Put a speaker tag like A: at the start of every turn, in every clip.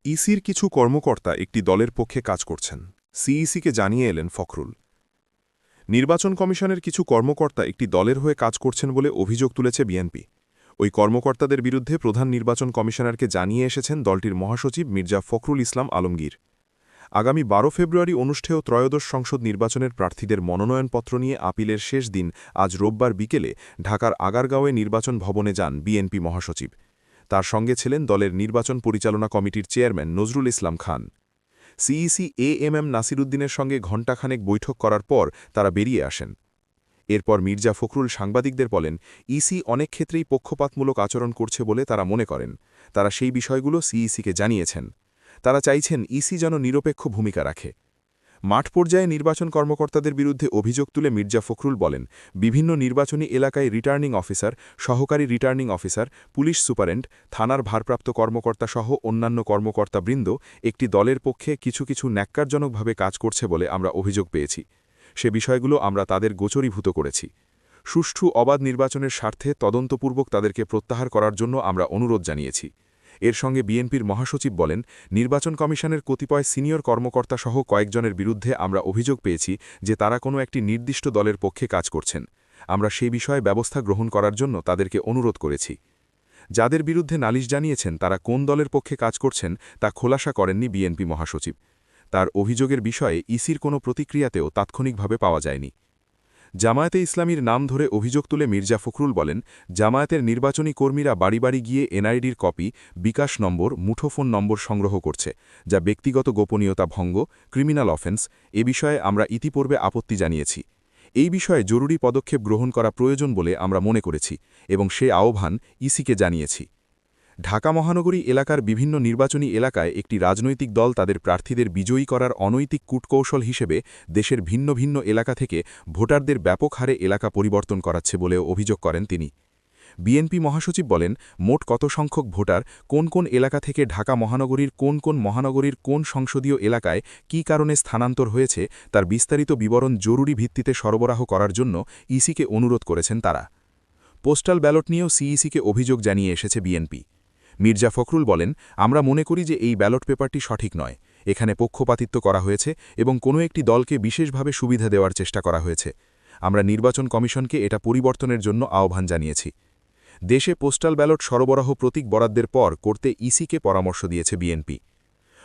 A: ইসির কিছু কর্মকর্তা একটি দলের পক্ষে কাজ করছেন, সিইসিকে জানিয়ে এলেন ফখরুল। নির্বাচন কমিশনের কিছু কর্মকর্তা একটি দলের হয়ে কাজ করছেন বলে অভিযোগ তুলেছে বিএনপি। ওই কর্মকর্তাদের বিরুদ্ধে প্রধান নির্বাচন কমিশনারকে জানিয়ে এসেছেন দলটির মহাসচিব মির্জা ফখরুল ইসলাম আলমগীর। আগামী ১২ ফেব্রুয়ারি অনুষ্ঠেয় ত্রয়োদশ সংসদ নির্বাচনের প্রার্থীদের মনোনয়নপত্র নিয়ে আপিলের শেষ দিন আজ রোববার বিকেলে ঢাকার আগারগাঁওয়ে নির্বাচন ভবনে যান বিএনপি মহাসচিব। তার সঙ্গে ছিলেন দলের নির্বাচন পরিচালনা কমিটির chairman Nazrul Islam Khan. CEC AMM নাসিরুদ্দিনের সঙ্গে ঘণ্টাখানেক বৈঠক করার পর তারা বেরিয়ে আসেন। এরপর মির্জা ফখরুল সাংবাদিকদের বলেন, ইসি অনেক ক্ষেত্রেই পক্ষপাতমূলক আচরণ করছে বলে তারা মনে করেন। তারা সেই বিষয়গুলো সিইসিকে জানিয়েছেন। তারা চাইছেন ইসি যেন নিরপেক্ষ ভূমিকা রাখে। মাঠ পর্যায়ে নির্বাচন কর্মকর্তাদের বিরুদ্ধে অভিযোগ তুলে মির্জা ফখরুল বলেন, বিভিন্ন নির্বাচনী এলাকায় রিটার্নিং অফিসার, সহকারী রিটার্নিং অফিসার, পুলিশ সুপারেন্ট, থানার ভারপ্রাপ্ত কর্মকর্তাসহ অন্যান্য কর্মকর্তাবৃন্দ একটি দলের পক্ষে কিছু ন্যাক্কারজনকভাবে কাজ করছে বলে আমরা অভিযোগ পেয়েছি। সে বিষয়গুলো আমরা তাদের গোচরীভূত করেছি। সুষ্ঠু অবাধ নির্বাচনের স্বার্থে তদন্তপূর্বক তাদেরকে প্রত্যাহার করার জন্য আমরা অনুরোধ জানিয়েছি। এর সঙ্গে বিএনপির মহাসচিব বলেন, নির্বাচন কমিশনের কতিপয় সিনিয়র কর্মকর্তাসহ কয়েকজনের বিরুদ্ধে আমরা অভিযোগ পেয়েছি যে তারা কোনো একটি নির্দিষ্ট দলের পক্ষে কাজ করছেন। আমরা সেই বিষয়ে ব্যবস্থা গ্রহণ করার জন্য তাদেরকে অনুরোধ করেছি। যাদের বিরুদ্ধে নালিশ জানিয়েছেন তারা কোন দলের পক্ষে কাজ করছেন তা খোলাসা করেননি বিএনপি মহাসচিব। তার অভিযোগের বিষয়ে ইসির কোনো প্রতিক্রিয়াতেও তাৎক্ষণিকভাবে পাওয়া যায়নি। জামায়াতে ইসলামীর নাম ধরে অভিযোগ তুলে মির্জা ফখরুল বলেন, জামায়াতের নির্বাচনী কর্মীরা বাড়ি বাড়ি গিয়ে এনআইডির কপি, বিকাশ নম্বর, মুঠোফোন নম্বর সংগ্রহ করছে, যা ব্যক্তিগত গোপনীয়তা ভঙ্গ, ক্রিমিনাল অফেন্স। এ বিষয়ে আমরা ইতিপূর্বে আপত্তি জানিয়েছি। এই বিষয়ে জরুরি পদক্ষেপ গ্রহণ করা প্রয়োজন বলে আমরা মনে করেছি এবং সে আহ্বান ইসিকে জানিয়েছি। ঢাকা মহানগরী এলাকার বিভিন্ন নির্বাচনী এলাকায় একটি রাজনৈতিক দল তাদের প্রার্থীদের বিজয়ী করার অনৈতিক কূটকৌশল হিসেবে দেশের ভিন্ন ভিন্ন এলাকা থেকে ভোটারদের ব্যাপক হারে এলাকা পরিবর্তন করাচ্ছে বলেও অভিযোগ করেন তিনি। বিএনপি মহাসচিব বলেন, মোট কত সংখ্যক ভোটার কোন এলাকা থেকে ঢাকা মহানগরীর মহানগরীর কোন সংসদীয় এলাকায় কী কারণে স্থানান্তর হয়েছে তার বিস্তারিত বিবরণ জরুরি ভিত্তিতে সরবরাহ করার জন্য ইসিকে অনুরোধ করেছেন তারা। পোস্টাল ব্যালট নিয়েও সিইসিকে অভিযোগ জানিয়ে এসেছে বিএনপি। মির্জা ফখরুল বলেন, আমরা মনে করি যে এই ব্যালট পেপারটি সঠিক নয়। এখানে পক্ষপাতিত্ব করা হয়েছে এবং কোনো একটি দলকে বিশেষভাবে সুবিধা দেওয়ার চেষ্টা করা হয়েছে। আমরা নির্বাচন কমিশনকে এটা পরিবর্তনের জন্য আহ্বান জানিয়েছি। দেশে পোস্টাল ব্যালট সরবরাহ প্রতীক বরাদ্দের পর করতে ইসিকে পরামর্শ দিয়েছে বিএনপি।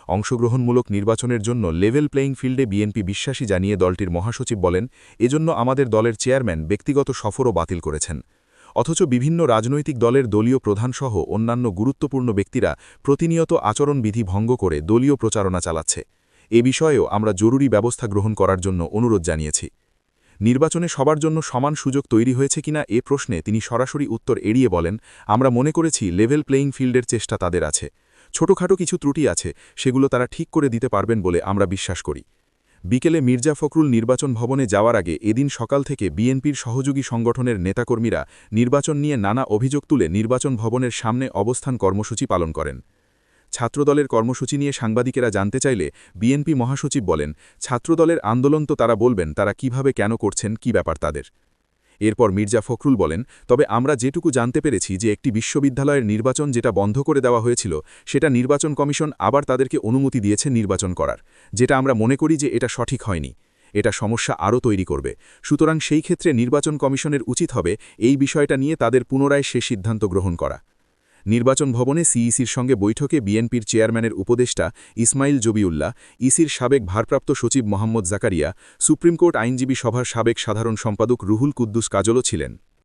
A: অংশগ্রহণমূলক নির্বাচনের জন্য লেভেল প্লেয়িং ফিল্ডে বিএনপি বিশ্বাসী জানিয়ে দলটির মহাসচিব বলেন, এজন্য আমাদের দলের চেয়ারম্যান ব্যক্তিগত সফরও বাতিল করেছেন। অথচ বিভিন্ন রাজনৈতিক দলের দলীয় প্রধানসহ অন্যান্য গুরুত্বপূর্ণ ব্যক্তিরা প্রতিনিয়ত আচরণবিধি ভঙ্গ করে দলীয় প্রচারণা চালাচ্ছে। এ বিষয়েও আমরা জরুরি ব্যবস্থা গ্রহণ করার জন্য অনুরোধ জানিয়েছি। নির্বাচনে সবার জন্য সমান সুযোগ তৈরি হয়েছে কিনা এ প্রশ্নে তিনি সরাসরি উত্তর এড়িয়ে বলেন, আমরা মনে করেছি লেভেল প্লেয়িং ফিল্ডের চেষ্টা তাদের আছে। ছোটখাটো কিছু ত্রুটি আছে, সেগুলো তারা ঠিক করে দিতে পারবেন বলে আমরা বিশ্বাস করি। বিকেলে মির্জা ফখরুল নির্বাচন ভবনে যাওয়ার আগে এদিন সকাল থেকে বিএনপির সহযোগী সংগঠনের নেতাকর্মীরা নির্বাচন নিয়ে নানা অভিযোগ তুলে নির্বাচন ভবনের সামনে অবস্থান কর্মসূচি পালন করেন। ছাত্রদলের কর্মসূচি নিয়ে সাংবাদিকেরা জানতে চাইলে বিএনপি মহাসচিব বলেন, ছাত্রদলের আন্দোলন তো তারা বলবেন তারা কিভাবে কেন করছেন, কি ব্যাপার তাদের। এরপর মির্জা ফখরুল বলেন, তবে আমরা যেটুকু জানতে পেরেছি যে একটি বিশ্ববিদ্যালয়ের নির্বাচন যেটা বন্ধ করে দেওয়া হয়েছিল সেটা নির্বাচন কমিশন আবার তাদেরকে অনুমতি দিয়েছে নির্বাচন করার, যেটা আমরা মনে করি যে এটা সঠিক হয়নি। এটা সমস্যা আরও তৈরি করবে। সুতরাং সেই ক্ষেত্রে নির্বাচন কমিশনের উচিত হবে এই বিষয়টা নিয়ে তাদের পুনরায় সে সিদ্ধান্ত গ্রহণ করা। নির্বাচন ভবনে সিইসির সঙ্গে বৈঠকে বিএনপির চেয়ারম্যানের উপদেষ্টা ইসমাইল জবিউল্লাহ, ইসির সাবেক ভারপ্রাপ্ত সচিব মোহাম্মদ জাকারিয়া, সুপ্রিম কোর্ট আইনজীবী সভার সাবেক সাধারণ সম্পাদক রুহুল কুদ্দুস কাজলও ছিলেন।